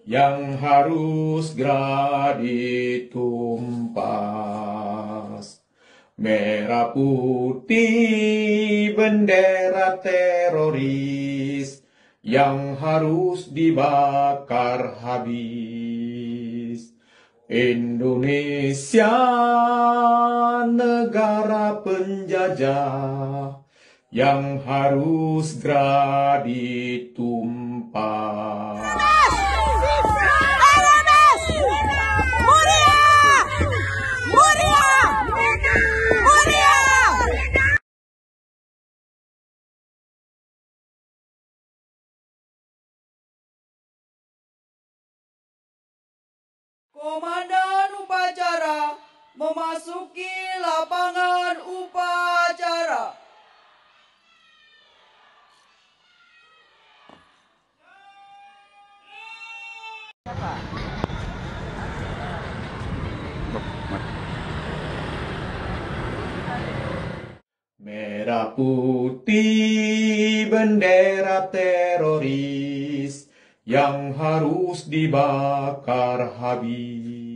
yang harus segera ditumpas. Merah putih bendera teroris yang harus dibakar habis. Indonesia negara penjajah yang harus segera ditumpas. Komandan upacara memasuki lapangan upacara. Merah putih bendera teroris yang harus dibakar habis.